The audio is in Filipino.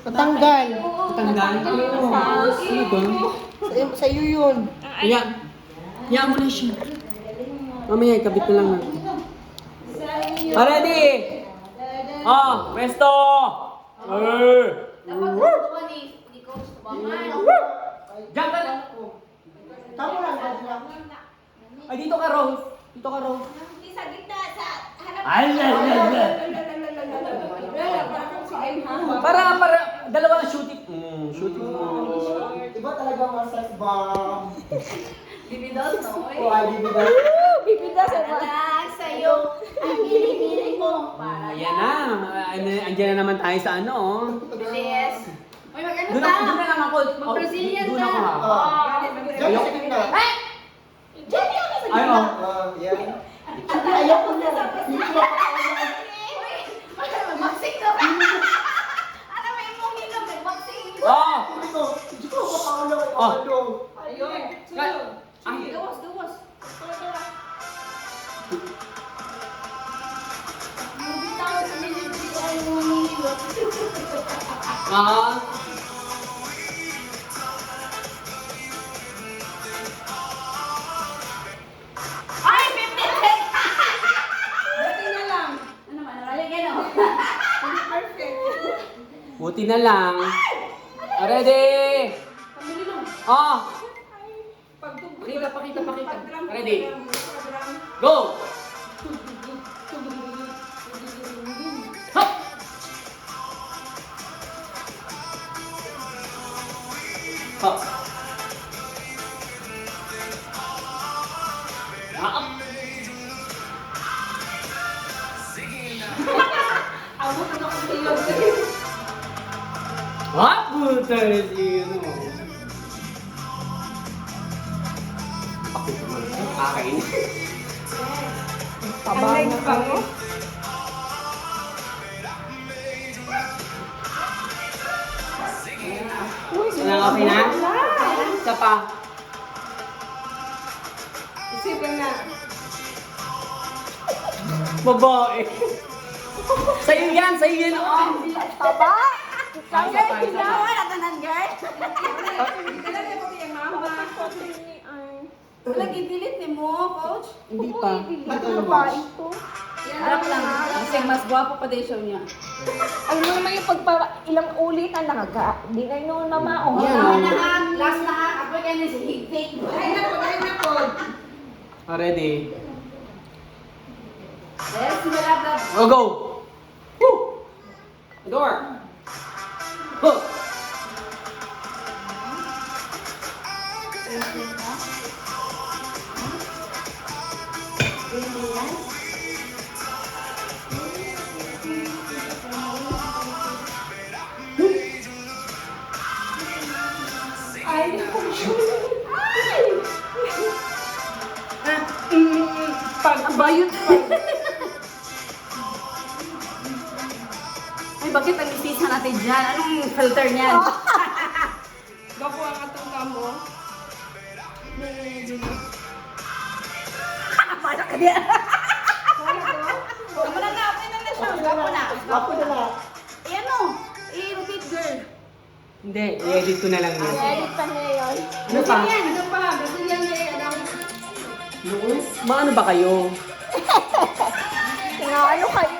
Patanggal. Patanggal? Ano ba? Sa'yo yun. Iyan mo na siya. Mamaya, ikabit na lang natin. Ready? Oh, presto! Diyan ka lang. Tama lang. Ay, dito ka, Rose. Dito ka, Rose. Sa gitna, sa harap. Ay, Para, dalawa ang shooting. Shooting mo. Iba talaga masas bomb. Bibidos, no? O, ay, bibigay. Bibidos, para sa'yo. Ang hili-hili mo. Para Ayan na. Andiyan na naman tayo sa ano, oh. Bilis. Uy, mag-ano Doon ta? lang ako. Mag-Brazilian Doon ta. ako, ha. Diyan sa gitna. Ay! Diyan yun sa Ay, gitna. oh. Yan. Ayoko na. Magsing ka ba? Ano may mong hilom? Magsing. Oh! Hindi ko makakalo. Ayun. Ay, Gawas. ah. Ay, 50 cents! Buti na lang. Ano man, nalagyan o. Perfect. Buti na lang. Ready? Oh! Pakita. Ready? Go! Hop! Hop! Hop! Ako na ako hilom. Hop! Puta si ano. Pakita mo. Kakain. Ang pa mo? Okay na? Isa pa. Isipin na. Babae. Sa'yo yan. Oh. Taba? Isa pa. Ginawa na tanan, girl. Wala gidilit ni mo, coach. Hindi pa. Ano ba ito? Harap lang. Kasi mas gwapo pa din show niya. Alam mo naman yung ilang ulit ang nakaga. Hindi na yun namaong. Yan, Tama oh. na ha. Last na ha. Ako yan is higpit. Ay na po. Ready? Yes, simula. Oh, go! Woo! Door! Go! Pag-bayot pa. Ay, bakit ang isisa natin dyan? Anong filter niyan? Gapo ang atong kamo. Para ka diyan. Tama na, okay na siya. Gapo na. Ayan o. I-repeat, girl. Hindi, i-edit ko na lang yun. Edit pa niya yun. Ano pa? Ano pa? Brazilian na yan. Maano ba kayo? Nga, ano kayo?